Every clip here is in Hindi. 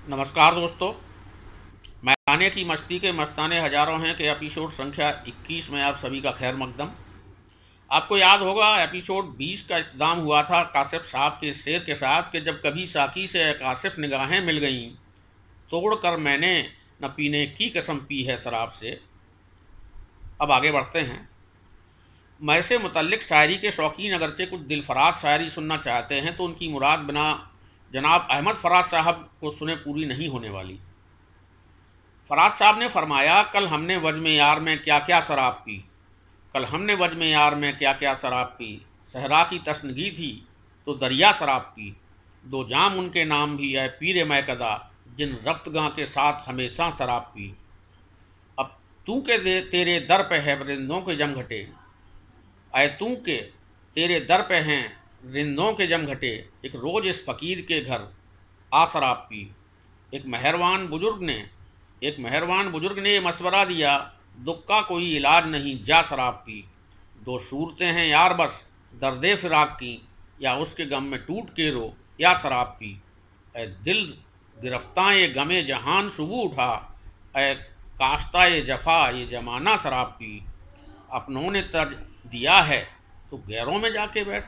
नमस्कार दोस्तों। मैदाने की मस्ती के मस्ताने हजारों हैं कि एपिसोड संख्या 21 में आप सभी का खैर मकदम। आपको याद होगा एपिसोड 20 का इख्तिताम हुआ था कासिफ साहब के शेर के साथ कि जब कभी साकी से कासिफ निगाहें मिल गईं तोड़ कर मैंने न पीने की कसम पी है शराब से। अब आगे बढ़ते हैं। मैं से मुतल्लिक शायरी के शौकीन अगरचे कुछ दिलफराज शायरी सुनना चाहते हैं तो उनकी मुराद बिना जनाब अहमद फराज साहब को सुने पूरी नहीं होने वाली। फराज साहब ने फरमाया, कल हमने वज्म यार में क्या क्या शराब पी, कल हमने वज्म यार में क्या क्या शराब पी, सहरा की तस्नगी थी तो दरिया शराब पी, दो जाम उनके नाम भी है पीरे मैं कदा, जिन रफ्तगां के साथ हमेशा शराब पी। अब तू के तेरे दर पे है रिंदों के जम घटे, आए तू के तेरे दर पे हैं रिंदों के जम घटे, एक रोज़ इस फ़कीर के घर आ शराब पी। एक मेहरबान बुजुर्ग ने ये मशवरा दिया, दुख का कोई इलाज नहीं जा शराब पी। दो सूरतें हैं यार बस दर्दे फिराक की, या उसके गम में टूट के रो या शराब पी। ए दिल गिरफ्तां ये गमे जहान सुबह उठा, ए काश्ता ये जफा ये जमाना शराब पी। अपनों ने तज दिया है तो गैरों में जाके बैठ,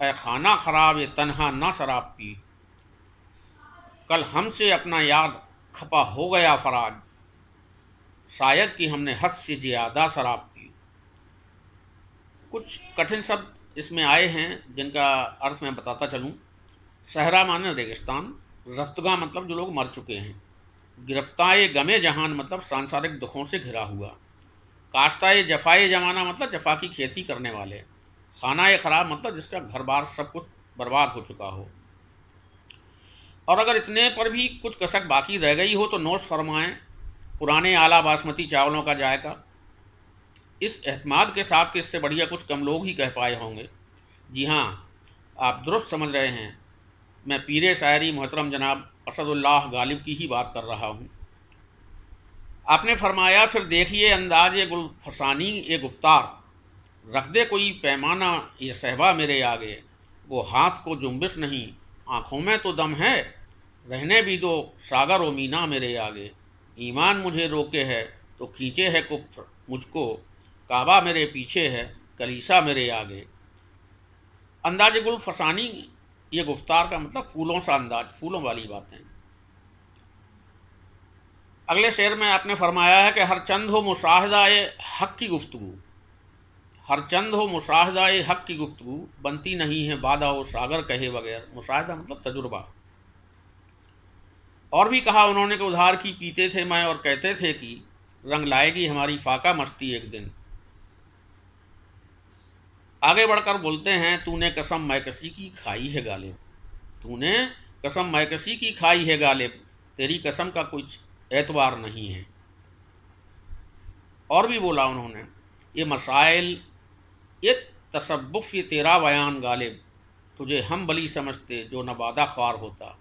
ए खाना खराब ये तन्हा ना शराब पी। कल हमसे अपना यार खपा हो गया फराज, शायद कि हमने हद से ज़्यादा शराब पी। कुछ कठिन शब्द इसमें आए हैं जिनका अर्थ मैं बताता चलूँ। सहरा माने रेगिस्तान, रफ्तगा मतलब जो लोग मर चुके हैं, गिरफ्ताए गमे जहान मतलब सांसारिक दुखों से घिरा हुआ, काश्ताए जफ़ाए जमाना मतलब जफा की खेती करने वाले, खाना ख़राब मतलब जिसका घर बार सब कुछ बर्बाद हो चुका हो। और अगर इतने पर भी कुछ कसक बाकी रह गई हो तो नोश फरमाएं पुराने आला बासमती चावलों का जायका, इस एतमाद के साथ कि इससे बढ़िया कुछ कम लोग ही कह पाए होंगे। जी हाँ, आप दुरुस्त समझ रहे हैं, मैं पीरे शायरी मोहतरम जनाब असदुल्लाह गालिब की ही बात कर रहा हूँ। आपने फरमाया, फिर देखिए अंदाज ये गुल फसानी ये गुफ्तार, रख दे कोई पैमाना ये सहबा मेरे आगे, वो हाथ को जुम्बिश नहीं आँखों में तो दम है, रहने भी दो सागर व मीना मेरे आगे। ईमान मुझे रोके है तो खींचे है कुफ्र मुझको, काबा मेरे पीछे है कलीसा मेरे आगे। अंदाज गुल फसानी ये गुफ्तार का मतलब फूलों सा अंदाज, फूलों वाली बातें। अगले शेर में आपने फरमाया है कि हर चंद हो मुशाहिदा ए हक़ की गुफ्तगू, हर चंद हो मुशाहिदा ए हक़ की गुफ्तगू, बनती नहीं है बादा हो सागर कहे बगैर। मुशाहिदा मतलब तजुर्बा। और भी कहा उन्होंने कि उधार की पीते थे मैं और कहते थे कि रंग लाएगी हमारी फाका मस्ती एक दिन। आगे बढ़कर बोलते हैं, तूने कसम मैकसी की खाई है गालिब, तूने कसम मैकसी की खाई है गालिब, तेरी कसम का कुछ एतबार नहीं है। और भी बोला उन्होंने, ये मसाइल ये तसब्बुफ ये तेरा बयान गालिब, तुझे हम बली समझते जो नबादा ख्वार होता।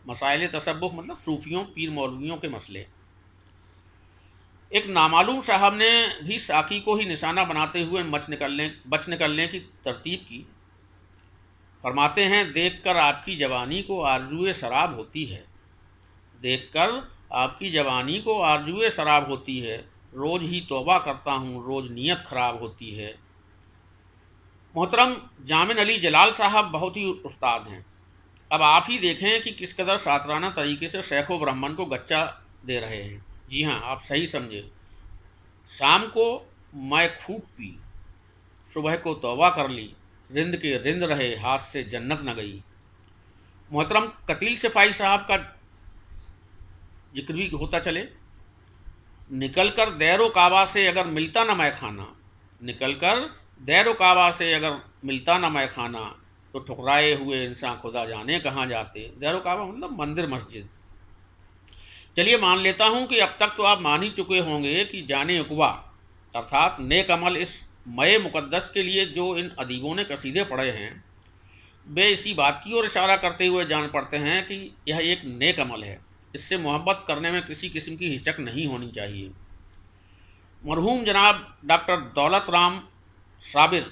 मसाइल तसब्बुफ मतलब सूफियों पीर मौलवियों के मसले। एक नामालूम साहब ने भी साकी को ही निशाना बनाते हुए बच निकलने की तरतीब की। फरमाते हैं, देखकर आपकी जवानी को आरजुए शराब होती है, देखकर आपकी जवानी को आरजुए शराब होती है, रोज़ ही तौबा करता हूँ रोज़ नीयत ख़राब होती है। मोहतरम जामिन अली जलाल साहब बहुत ही उस्ताद हैं। अब आप ही देखें कि किस कदर शातराना तरीके से शेख व ब्राह्मण को गच्चा दे रहे हैं। जी हाँ, आप सही समझे। शाम को मैं खूब पी, सुबह को तौबा कर ली, रिंद के रिंद रहे हाथ से जन्नत न गई। मोहतरम कतील सिपाही साहब का जिक्र भी होता चले, निकल कर दैरो काबा से अगर मिलता न मैं खाना, निकल कर दैरो काबा से अगर मिलता न मैं खाना, तो ठुकराए हुए इंसान खुदा जाने कहाँ जाते। दैरो काबा मतलब मंदिर मस्जिद। चलिए मान लेता हूँ कि अब तक तो आप मान ही चुके होंगे कि जाने उकबा अर्थात नेक अमल इस मय मुक़द्दस के लिए जो इन अदीबों ने कसीदे पढ़े हैं, वे इसी बात की ओर इशारा करते हुए जान पड़ते हैं कि यह एक नेक अमल है, इससे मोहब्बत करने में किसी किस्म की हिचक नहीं होनी चाहिए। मरहूम जनाब डॉक्टर दौलत राम साबिर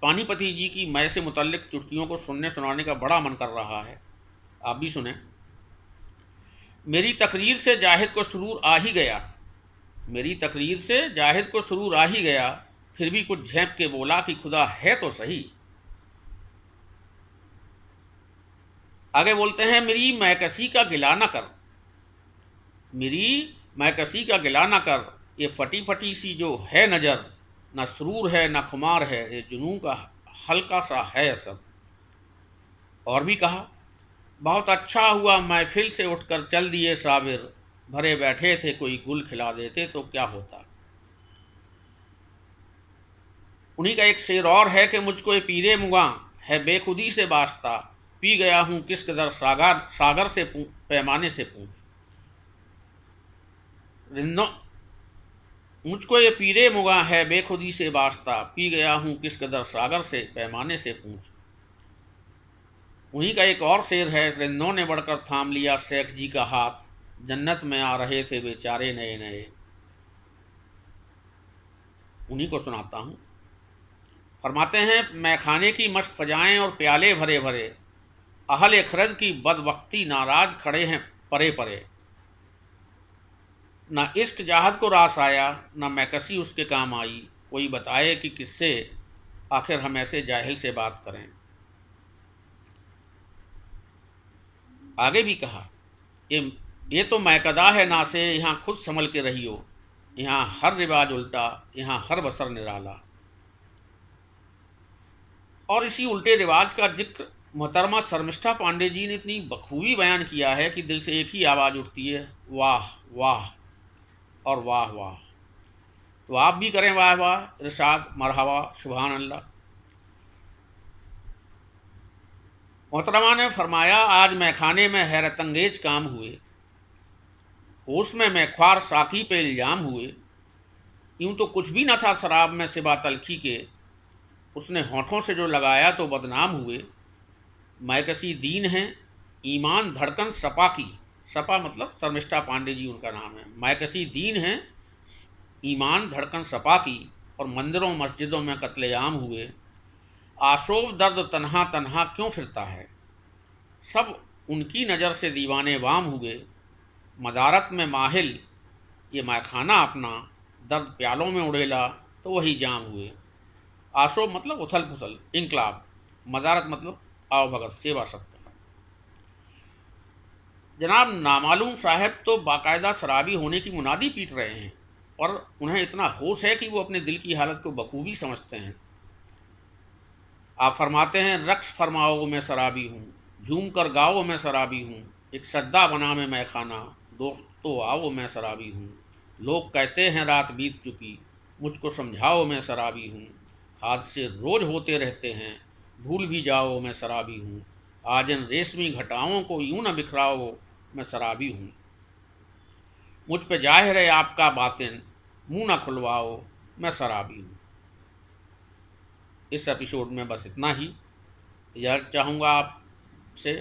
पानीपति जी की मय से मुतल्लिक चुटकियों को सुनने सुनाने का बड़ा मन कर रहा है। आप भी सुने। मेरी तकरीर से जाहिद को सुरूर आ ही गया, मेरी तकरीर से जाहिद को सुरूर आ ही गया, फिर भी कुछ झेंप के बोला कि खुदा है तो सही। आगे बोलते हैं, मेरी मैकसी का गिला न कर, मेरी मैकसी का गिला न कर, ये फटी फटी सी जो है नज़र, न सुरूर है न खुमार है, ये जुनून का हल्का सा है असर। और भी कहा, बहुत अच्छा हुआ महफिल से उठकर चल दिए साबिर, भरे बैठे थे कोई गुल खिला देते तो क्या होता। उन्हीं का एक शेर और है कि मुझको ये पीरे मुगा है बेखुदी से वास्ता, पी गया हूँ किस कदर सागर से पैमाने से पूछ। रिंदों मुझको ये पीरे मुगा है बेखुदी से वास्ता, पी गया हूँ किस कदर सागर से पैमाने से पूछ। उन्हीं का एक और शेर है, रिंदों ने बढ़कर थाम लिया शेख जी का हाथ, जन्नत में आ रहे थे बेचारे नए नए। उन्हीं को सुनाता हूँ। फरमाते हैं, मैखाने की मस्त फजाएं और प्याले भरे भरे, अहले खरद की बदवक्ती नाराज खड़े हैं परे परे। ना इश्क जाहद को रास आया, ना मैकसी उसके काम आई, कोई बताए कि किससे आखिर हम ऐसे जाहिल से बात करें। आगे भी कहा, ये तो मैकदा है ना से, यहाँ खुद संभल के रहियो, यहाँ हर रिवाज उल्टा, यहाँ हर बसर निराला। और इसी उल्टे रिवाज का जिक्र मोहतरमा शर्मिष्ठा पांडे जी ने इतनी बखूबी बयान किया है कि दिल से एक ही आवाज़ उठती है, वाह वाह और वाह वाह। तो आप भी करें वाह वाह, इरशाद, मरहबा, सुभान अल्लाह। मोहतरमा ने फरमाया, आज मैखाने में हैरत अंगेज काम हुए, होश में मैख्वार साकी पे इल्ज़ाम हुए, यूँ तो कुछ भी न था शराब में सिवा तलखी के, उसने होठों से जो लगाया तो बदनाम हुए। मैकसी दीन है ईमान धड़कन सपा की, सपा मतलब शर्मिष्ठा पांडे जी उनका नाम है। मैकसी दीन है ईमान धड़कन सपा की, और मंदिरों मस्जिदों में कत्लेआम हुए। आशोब दर्द तन्हा तन्हा क्यों फिरता है, सब उनकी नज़र से दीवाने वाम हुए। मदारत में माहिल ये मैखाना अपना, दर्द प्यालों में उड़ेला तो वही जाम हुए। आशोब मतलब उथल पुथल, इंकलाब। मदारत मतलब आओ भगत, सेवा सत्कार। जनाब नामालूम साहब तो बाकायदा शराबी होने की मुनादी पीट रहे हैं, और उन्हें इतना होश है कि वो अपने दिल की हालत को बखूबी समझते हैं। आप फरमाते हैं, रक्स फरमाओ मैं शराबी हूँ, झूम कर गाओ मैं शराबी हूँ, एक सद्दा बना मैं मैखाना, दोस्तों आओ मैं शराबी हूँ। लोग कहते हैं रात बीत चुकी, मुझको समझाओ मैं शराबी हूँ। हादसे रोज होते रहते हैं, भूल भी जाओ मैं शराबी हूँ। आज इन रेशमी घटाओं को यूं न बिखराओ मैं शराबी हूँ। मुझ पे जाहिर है आपका बातिन, मुँह न खुलवाओ मैं शराबी हूँ। इस एपिसोड में बस इतना ही। यह चाहूँगा आपसे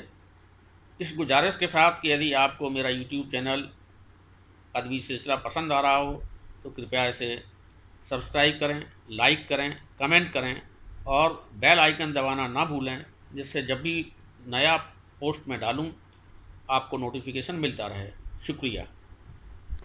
इस गुजारिश के साथ कि यदि आपको मेरा यूट्यूब चैनल अदबी सिलसिला पसंद आ रहा हो तो कृपया इसे सब्सक्राइब करें, लाइक करें, कमेंट करें और बेल आइकन दबाना ना भूलें, जिससे जब भी नया पोस्ट में डालूं आपको नोटिफिकेशन मिलता रहे। शुक्रिया।